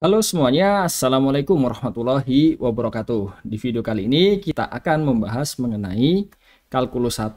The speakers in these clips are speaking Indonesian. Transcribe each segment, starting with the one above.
Halo semuanya, Assalamualaikum warahmatullahi wabarakatuh. Di video kali ini kita akan membahas mengenai kalkulus 1.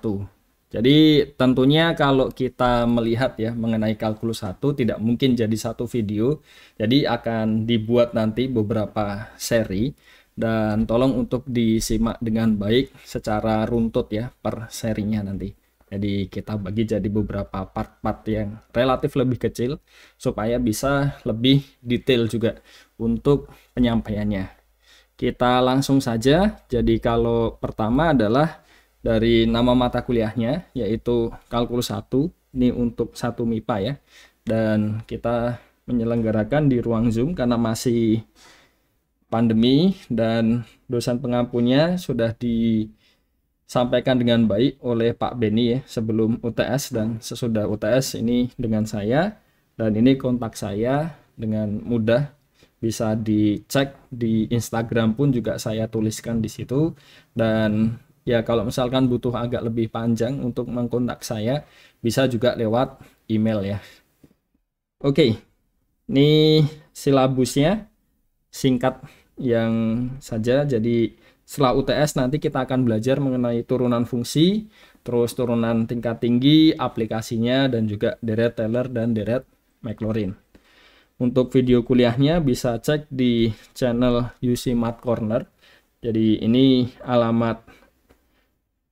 Jadi tentunya kalau kita melihat ya mengenai kalkulus 1 tidak mungkin jadi satu video. Jadi akan dibuat nanti beberapa seri dan tolong untuk disimak dengan baik secara runtut ya per serinya nanti. Jadi kita bagi jadi beberapa part-part yang relatif lebih kecil supaya bisa lebih detail juga untuk penyampaiannya. Kita langsung saja. Jadi kalau pertama adalah dari nama mata kuliahnya yaitu kalkulus 1. Ini untuk 1 MIPA ya. Dan kita menyelenggarakan di ruang Zoom karena masih pandemi dan dosen pengampunya sudah disampaikan dengan baik oleh Pak Beni ya sebelum UTS dan sesudah UTS ini dengan saya, dan ini kontak saya dengan mudah bisa dicek di Instagram pun juga saya tuliskan di situ. Dan ya kalau misalkan butuh agak lebih panjang untuk mengkontak saya bisa juga lewat email ya. Oke, ini silabusnya singkat yang saja. Jadi setelah UTS nanti kita akan belajar mengenai turunan fungsi, terus turunan tingkat tinggi, aplikasinya, dan juga deret Taylor dan deret Maclaurin. Untuk video kuliahnya bisa cek di channel UC Math Corner. Jadi ini alamat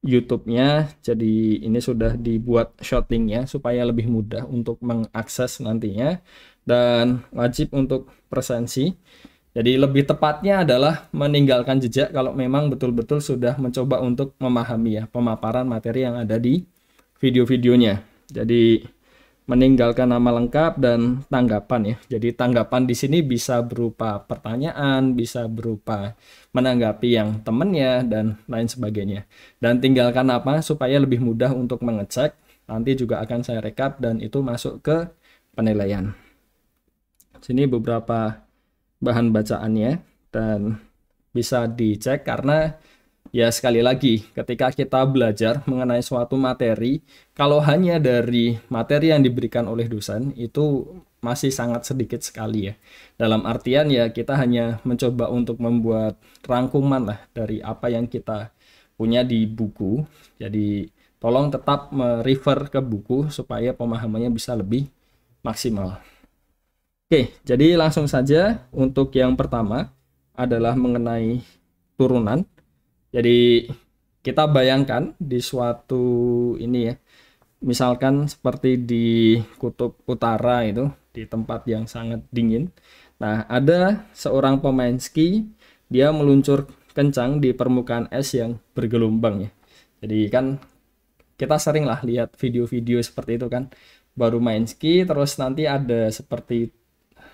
YouTube-nya. Jadi ini sudah dibuat short link-nya supaya lebih mudah untuk mengakses nantinya. Dan wajib untuk presensi. Jadi lebih tepatnya adalah meninggalkan jejak kalau memang betul-betul sudah mencoba untuk memahami ya pemaparan materi yang ada di video-videonya. Jadi meninggalkan nama lengkap dan tanggapan ya. Jadi tanggapan di sini bisa berupa pertanyaan, bisa berupa menanggapi yang temennya dan lain sebagainya. Dan tinggalkan apa supaya lebih mudah untuk mengecek. Nanti juga akan saya rekap dan itu masuk ke penilaian. Sini beberapa bahan bacaannya dan bisa dicek karena ya sekali lagi ketika kita belajar mengenai suatu materi, kalau hanya dari materi yang diberikan oleh dosen itu masih sangat sedikit sekali ya. Dalam artian ya kita hanya mencoba untuk membuat rangkuman lah dari apa yang kita punya di buku. Jadi tolong tetap merefer ke buku supaya pemahamannya bisa lebih maksimal. Oke, jadi langsung saja untuk yang pertama adalah mengenai turunan. Jadi kita bayangkan di suatu ini ya, misalkan seperti di kutub utara itu, di tempat yang sangat dingin. Nah, ada seorang pemain ski, dia meluncur kencang di permukaan es yang bergelombang ya. Jadi kan kita sering lah lihat video-video seperti itu kan, baru main ski terus nanti ada seperti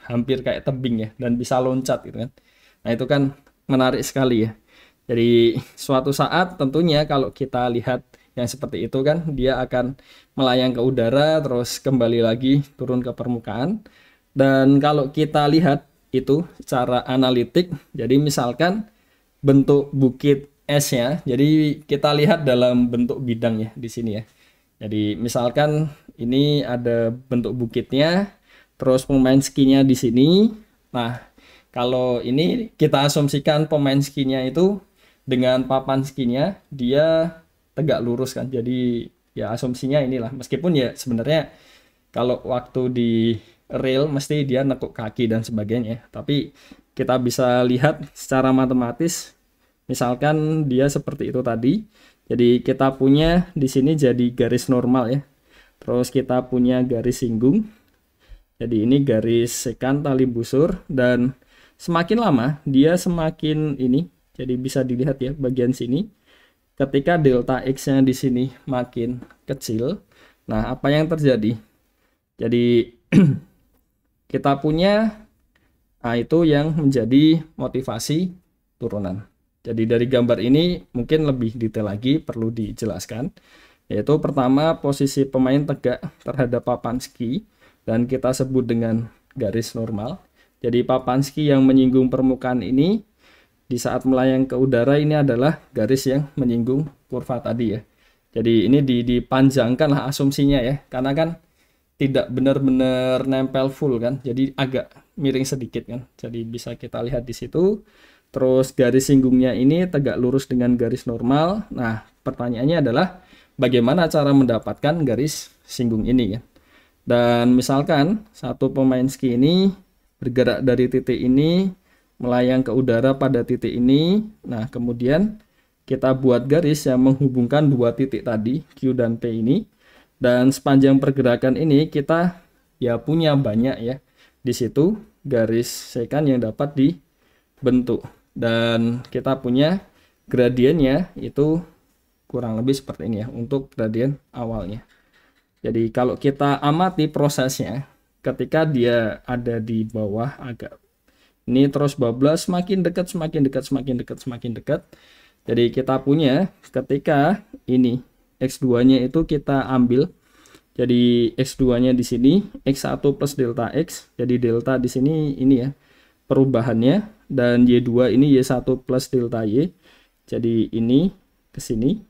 hampir kayak tebing ya dan bisa loncat gitu kan. Nah itu kan menarik sekali ya. Jadi suatu saat tentunya kalau kita lihat yang seperti itu kan dia akan melayang ke udara terus kembali lagi turun ke permukaan. Dan kalau kita lihat itu secara analitik, jadi misalkan bentuk bukit esnya, jadi kita lihat dalam bentuk bidang ya di sini ya. Jadi misalkan ini ada bentuk bukitnya, terus pemain skinya di sini. Nah, kalau ini kita asumsikan pemain skinya itu dengan papan skinya dia tegak lurus kan. Jadi ya asumsinya inilah. Meskipun ya sebenarnya kalau waktu di real mesti dia nekuk kaki dan sebagainya. Tapi kita bisa lihat secara matematis. Misalkan dia seperti itu tadi. Jadi kita punya di sini jadi garis normal ya. Terus kita punya garis singgung. Jadi ini garis sekan tali busur dan semakin lama dia semakin ini. Jadi bisa dilihat ya bagian sini. Ketika delta X-nya di sini makin kecil, nah apa yang terjadi? Jadi kita punya itu yang menjadi motivasi turunan. Jadi dari gambar ini mungkin lebih detail lagi perlu dijelaskan. Yaitu pertama posisi pemain tegak terhadap papan ski. Dan kita sebut dengan garis normal. Jadi papan ski yang menyinggung permukaan ini di saat melayang ke udara ini adalah garis yang menyinggung kurva tadi ya. Jadi ini dipanjangkan lah asumsinya ya. Karena kan tidak benar-benar nempel full kan, jadi agak miring sedikit kan, jadi bisa kita lihat di situ. Terus garis singgungnya ini tegak lurus dengan garis normal. Nah, pertanyaannya adalah bagaimana cara mendapatkan garis singgung ini ya. Dan misalkan satu pemain ski ini bergerak dari titik ini melayang ke udara pada titik ini. Nah, kemudian kita buat garis yang menghubungkan dua titik tadi, Q dan P ini. Dan sepanjang pergerakan ini kita ya punya banyak ya di situ garis sekan yang dapat dibentuk. Dan kita punya gradiennya itu kurang lebih seperti ini ya untuk gradien awalnya. Jadi kalau kita amati prosesnya ketika dia ada di bawah agak ini terus bablas semakin dekat semakin dekat semakin dekat semakin dekat. Jadi kita punya ketika ini X2-nya itu kita ambil. Jadi X2-nya di sini X1 plus delta X. Jadi delta di sini ini ya perubahannya, dan Y2 ini Y1 plus delta Y. Jadi ini ke sini.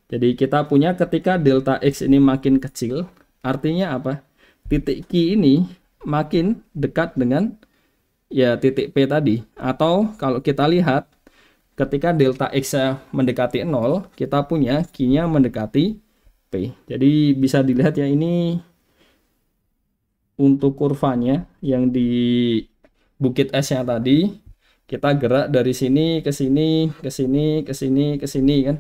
Jadi kita punya ketika delta X ini makin kecil, artinya apa? Titik Q ini makin dekat dengan ya titik P tadi. Atau kalau kita lihat ketika delta X-nya mendekati 0, kita punya Q-nya mendekati P. Jadi bisa dilihat ya ini untuk kurvanya yang di bukit S-nya tadi, kita gerak dari sini ke sini, ke sini, ke sini, ke sini kan.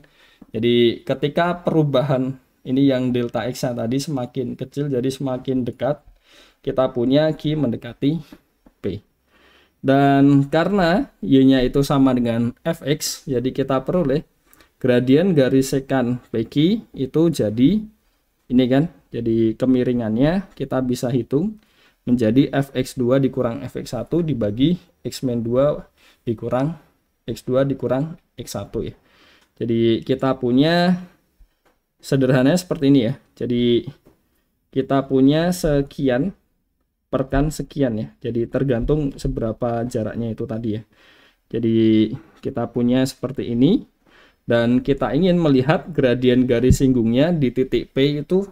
Jadi ketika perubahan ini yang delta X-nya tadi semakin kecil jadi semakin dekat, kita punya Q mendekati P. Dan karena Y-nya itu sama dengan Fx, jadi kita peroleh gradien garis sekan PQ itu jadi ini kan. Jadi kemiringannya kita bisa hitung menjadi Fx2 dikurang Fx1 dibagi X-2 dikurang X2 dikurang X1 ya. Jadi kita punya sederhananya seperti ini ya. Jadi kita punya sekian perkan sekian ya. Jadi tergantung seberapa jaraknya itu tadi ya. Jadi kita punya seperti ini. Dan kita ingin melihat gradien garis singgungnya di titik P itu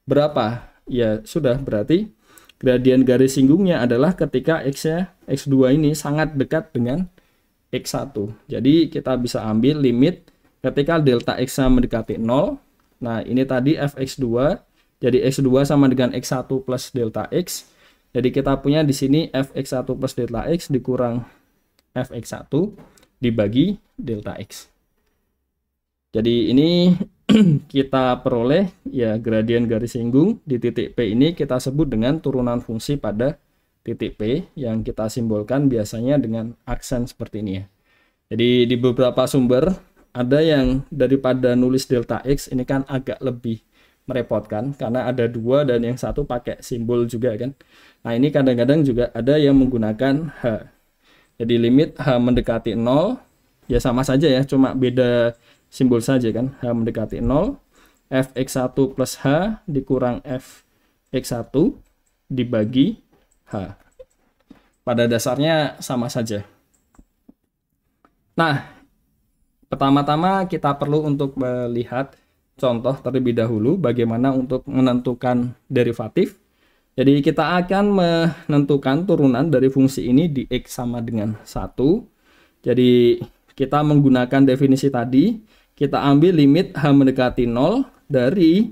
berapa. Ya sudah, berarti gradien garis singgungnya adalah ketika X-nya X2 ini sangat dekat dengan X1. Jadi kita bisa ambil limit ketika delta X-nya mendekati 0. Nah ini tadi Fx2. Jadi X2 sama dengan X1 plus delta X. Jadi kita punya di sini Fx1 plus delta X dikurang Fx1 dibagi delta X. Jadi ini kita peroleh ya gradien garis singgung di titik P ini kita sebut dengan turunan fungsi pada titik P yang kita simbolkan biasanya dengan aksen seperti ini ya. Jadi di beberapa sumber ada yang daripada nulis delta X ini kan agak lebih merepotkan karena ada dua dan yang satu pakai simbol juga kan. Nah ini kadang-kadang juga ada yang menggunakan H. Jadi limit H mendekati 0 ya sama saja ya, cuma beda simbol saja kan. H mendekati 0, Fx1 plus H dikurang Fx1 dibagi H. Pada dasarnya sama saja. Nah, pertama-tama kita perlu untuk melihat contoh terlebih dahulu bagaimana untuk menentukan derivatif. Jadi kita akan menentukan turunan dari fungsi ini di X sama dengan 1. Jadi kita menggunakan definisi tadi, kita ambil limit H mendekati 0 dari,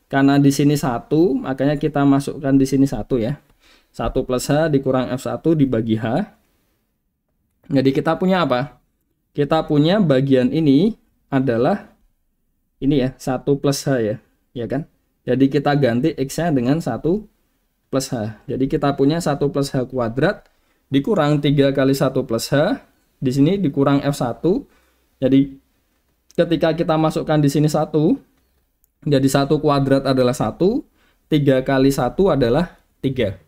karena di sini 1, makanya kita masukkan di sini 1 ya. 1 plus H dikurang F1 dibagi H. Jadi kita punya apa? Kita punya bagian ini adalah ini ya, 1 plus H ya kan? Jadi kita ganti X-nya dengan 1 plus H. Jadi kita punya 1 plus H kuadrat dikurang 3 kali 1 plus H. Di sini dikurang F1. Jadi ketika kita masukkan di sini 1, jadi 1 kuadrat adalah 1, 3 kali 1 adalah 3.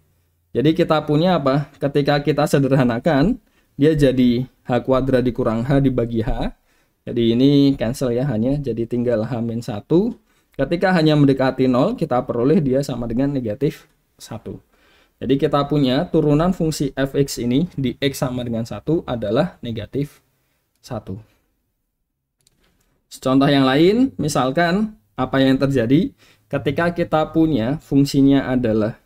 Jadi kita punya apa? Ketika kita sederhanakan, dia jadi H kuadrat dikurang H dibagi H. Jadi ini cancel ya hanya, jadi tinggal H-1. Ketika hanya mendekati 0, kita peroleh dia sama dengan negatif 1. Jadi kita punya turunan fungsi fx ini di X sama dengan 1 adalah negatif 1. Contoh yang lain, misalkan apa yang terjadi ketika kita punya fungsinya adalah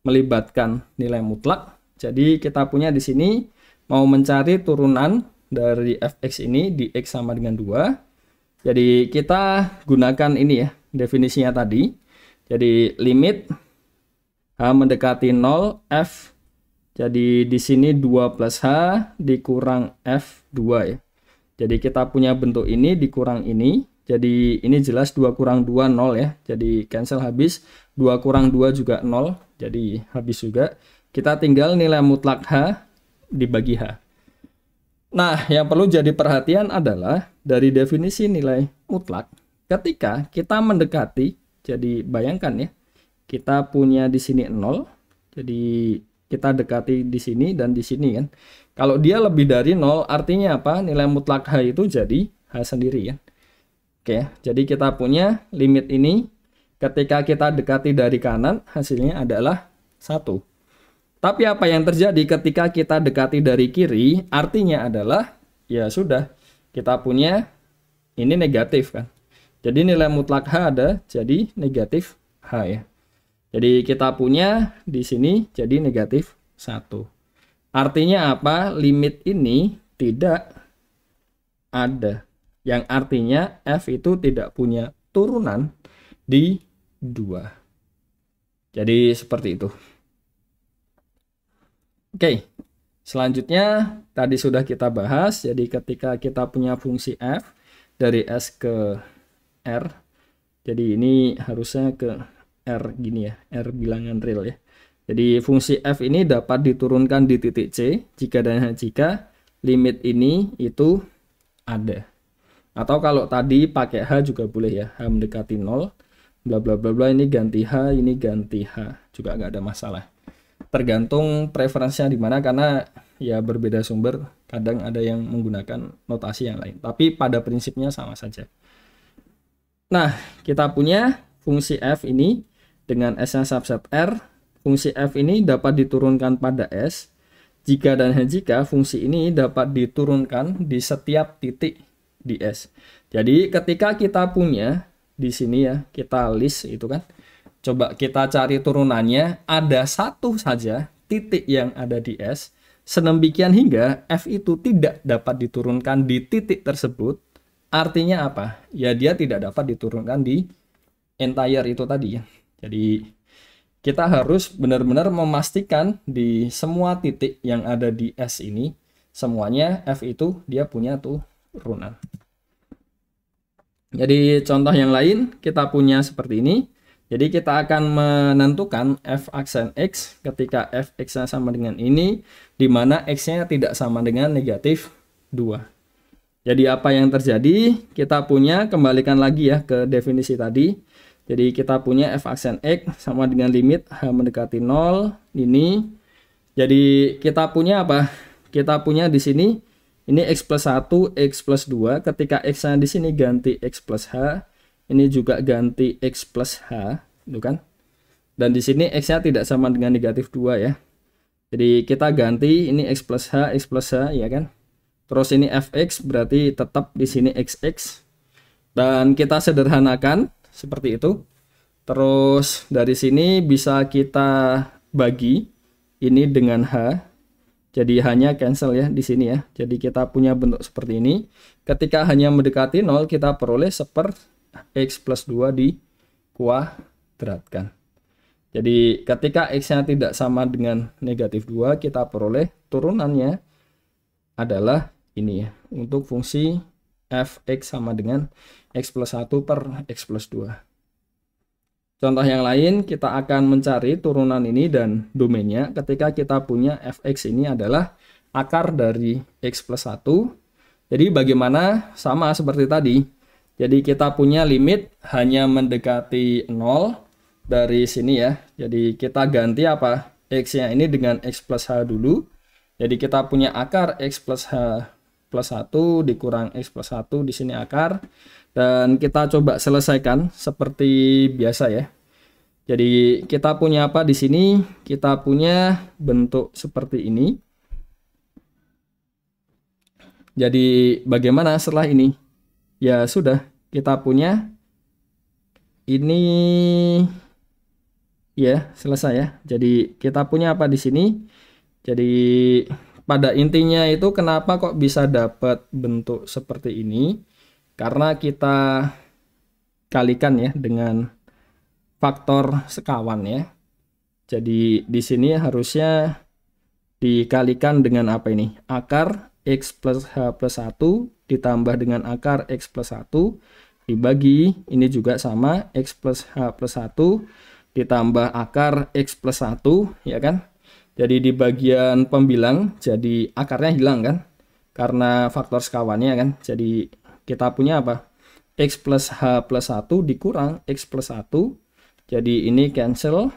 melibatkan nilai mutlak, jadi kita punya di sini mau mencari turunan dari fx ini di x sama dengan 2. Jadi kita gunakan ini ya, definisinya tadi. Jadi limit h mendekati 0 f. Jadi di sini 2 plus h dikurang f2 ya. Jadi kita punya bentuk ini dikurang ini. Jadi ini jelas 2 kurang 2 0 ya. Jadi cancel habis. 2 kurang 2 juga 0. Jadi habis juga. Kita tinggal nilai mutlak h dibagi h. Nah, yang perlu jadi perhatian adalah dari definisi nilai mutlak, ketika kita mendekati, jadi bayangkan ya, kita punya di sini 0, jadi kita dekati di sini dan di sini kan. Kalau dia lebih dari 0, artinya apa? Nilai mutlak h itu jadi h sendiri ya. Oke, jadi kita punya limit ini, ketika kita dekati dari kanan, hasilnya adalah 1. Tapi apa yang terjadi ketika kita dekati dari kiri, artinya adalah, ya sudah, kita punya ini negatif kan. Jadi nilai mutlak h ada, jadi negatif h ya. Jadi kita punya di sini jadi negatif 1. Artinya apa? Limit ini tidak ada. Yang artinya f itu tidak punya turunan di 2. Jadi seperti itu. Oke, selanjutnya tadi sudah kita bahas. Jadi ketika kita punya fungsi f dari s ke r, jadi ini harusnya ke r gini ya, r bilangan real ya. Jadi fungsi f ini dapat diturunkan di titik c jika dan hanya jika limit ini itu ada. Atau kalau tadi pakai h juga boleh ya, h mendekati 0, bla bla bla bla, ini ganti h, ini ganti h, juga nggak ada masalah. Tergantung preferensinya di mana, karena ya berbeda sumber, kadang ada yang menggunakan notasi yang lain, tapi pada prinsipnya sama saja. Nah, kita punya fungsi f ini dengan s-nya subset r. Fungsi f ini dapat diturunkan pada s jika dan hanya jika fungsi ini dapat diturunkan di setiap titik di s. Jadi ketika kita punya di sini ya, kita list itu kan, coba kita cari turunannya, ada satu saja titik yang ada di S, sedemikian hingga f itu tidak dapat diturunkan di titik tersebut. Artinya apa? Ya dia tidak dapat diturunkan di entire itu tadi ya. Jadi kita harus benar-benar memastikan di semua titik yang ada di S ini, semuanya f itu dia punya turunan. Jadi contoh yang lain kita punya seperti ini. Jadi kita akan menentukan f aksen x ketika fx-nya sama dengan ini, di mana x-nya tidak sama dengan negatif 2. Jadi apa yang terjadi? Kita punya, kembalikan lagi ya ke definisi tadi. Jadi kita punya f aksen x sama dengan limit h mendekati 0 ini. Jadi kita punya apa? Kita punya di sini ini x plus 1, x plus 2. Ketika x-nya di sini ganti x plus h. Ini juga ganti x plus h, itu kan? Dan di sini x-nya tidak sama dengan negatif 2 ya. Jadi kita ganti ini x plus h, ya kan? Terus ini fx berarti tetap di sini xx. Dan kita sederhanakan seperti itu. Terus dari sini bisa kita bagi ini dengan h. Jadi hanya cancel ya di sini ya. Jadi kita punya bentuk seperti ini. Ketika hanya mendekati 0, kita peroleh x plus 2 dikuadratkan. Jadi ketika x-nya tidak sama dengan negatif 2, kita peroleh turunannya adalah ini ya. Untuk fungsi fx sama dengan x plus 1 per x plus 2. Contoh yang lain, kita akan mencari turunan ini dan domainnya ketika kita punya fx ini adalah akar dari x plus 1. Jadi bagaimana? Sama seperti tadi. Jadi kita punya limit hanya mendekati 0 dari sini ya. Jadi kita ganti apa? X-nya ini dengan x plus h dulu. Jadi kita punya akar x plus h plus 1 dikurang x plus 1 di sini akar. Dan kita coba selesaikan seperti biasa ya. Jadi kita punya apa di sini? Kita punya bentuk seperti ini. Jadi bagaimana setelah ini? Ya sudah, kita punya ini ya selesai ya. Jadi kita punya apa di sini? Jadi pada intinya itu kenapa kok bisa dapat bentuk seperti ini? Karena kita kalikan ya dengan faktor sekawan ya. Jadi di sini harusnya dikalikan dengan apa ini? Akar X plus H plus 1 ditambah dengan akar X plus 1 dibagi, ini juga sama, X plus H plus 1 ditambah akar X plus 1, ya kan? Jadi di bagian pembilang, jadi akarnya hilang kan? Karena faktor sekawannya kan? Jadi kita punya apa? X plus H plus 1 dikurang X plus 1, jadi ini cancel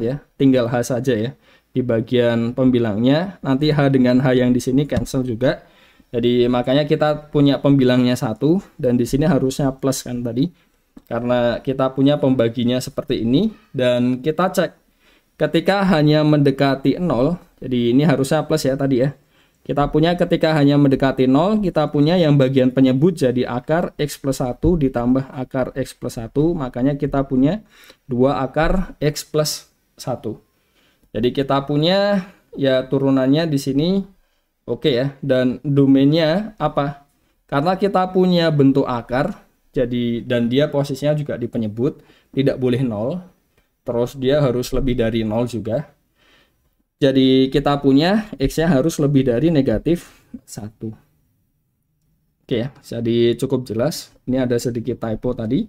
ya, tinggal H saja ya. Di bagian pembilangnya, nanti H dengan H yang di sini cancel juga. Jadi makanya kita punya pembilangnya 1 dan di sini harusnya plus kan tadi. Karena kita punya pembaginya seperti ini dan kita cek ketika hanya mendekati 0. Jadi ini harusnya plus ya tadi ya. Kita punya ketika hanya mendekati 0, kita punya yang bagian penyebut jadi akar X plus 1 ditambah akar X plus 1, makanya kita punya 2 akar X plus 1. Jadi kita punya ya turunannya di sini oke ya, dan domainnya apa? Karena kita punya bentuk akar, jadi dan dia posisinya juga di penyebut, tidak boleh 0. Terus dia harus lebih dari 0 juga. Jadi kita punya X-nya harus lebih dari negatif 1. Oke ya, jadi cukup jelas. Ini ada sedikit typo tadi.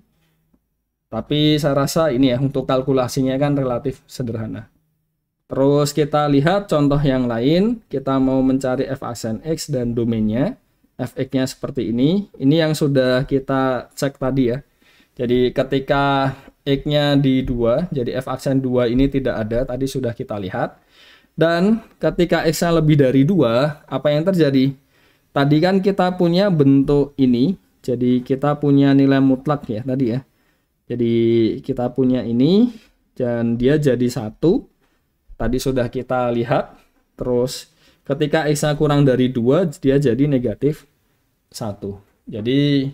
Tapi saya rasa ini ya, untuk kalkulasinya kan relatif sederhana. Terus kita lihat contoh yang lain. Kita mau mencari f aksen X dan domainnya. Fx-nya seperti ini. Ini yang sudah kita cek tadi ya. Jadi ketika X-nya di 2, jadi f aksen 2 ini tidak ada. Tadi sudah kita lihat. Dan ketika X-nya lebih dari 2, apa yang terjadi? Tadi kan kita punya bentuk ini, jadi kita punya nilai mutlak ya tadi ya. Jadi kita punya ini, dan dia jadi 1. Tadi sudah kita lihat. Terus ketika X-nya kurang dari 2, dia jadi negatif 1. Jadi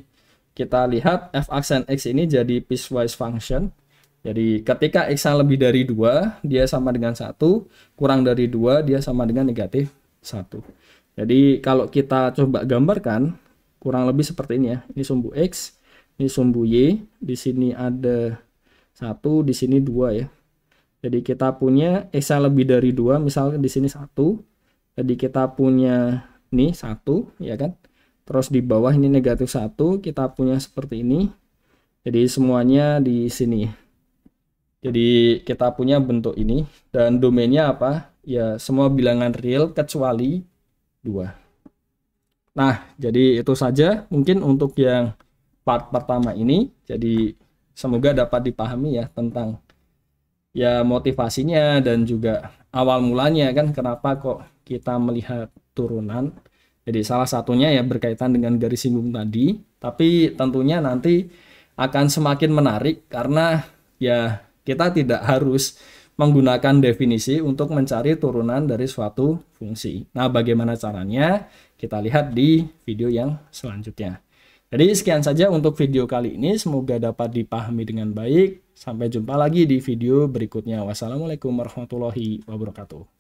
kita lihat f aksen X ini jadi piecewise function. Jadi ketika X-nya lebih dari 2, dia sama dengan 1, kurang dari 2, dia sama dengan negatif 1. Jadi kalau kita coba gambarkan, kurang lebih seperti ini ya. Ini sumbu X, ini sumbu Y, di sini ada 1, di sini 2 ya. Jadi kita punya X-nya lebih dari 2, misalnya di sini 1. Jadi kita punya ini 1, ya kan. Terus di bawah ini negatif 1, kita punya seperti ini. Jadi semuanya di sini. Jadi kita punya bentuk ini dan domainnya apa? Ya semua bilangan real kecuali 2. Nah, jadi itu saja mungkin untuk yang part pertama ini. Jadi semoga dapat dipahami ya tentang ya motivasinya dan juga awal mulanya kan kenapa kok kita melihat turunan. Jadi salah satunya ya berkaitan dengan garis singgung tadi, tapi tentunya nanti akan semakin menarik karena ya kita tidak harus menggunakan definisi untuk mencari turunan dari suatu fungsi. Nah, bagaimana caranya? Kita lihat di video yang selanjutnya. Jadi sekian saja untuk video kali ini. Semoga dapat dipahami dengan baik. Sampai jumpa lagi di video berikutnya. Wassalamualaikum warahmatullahi wabarakatuh.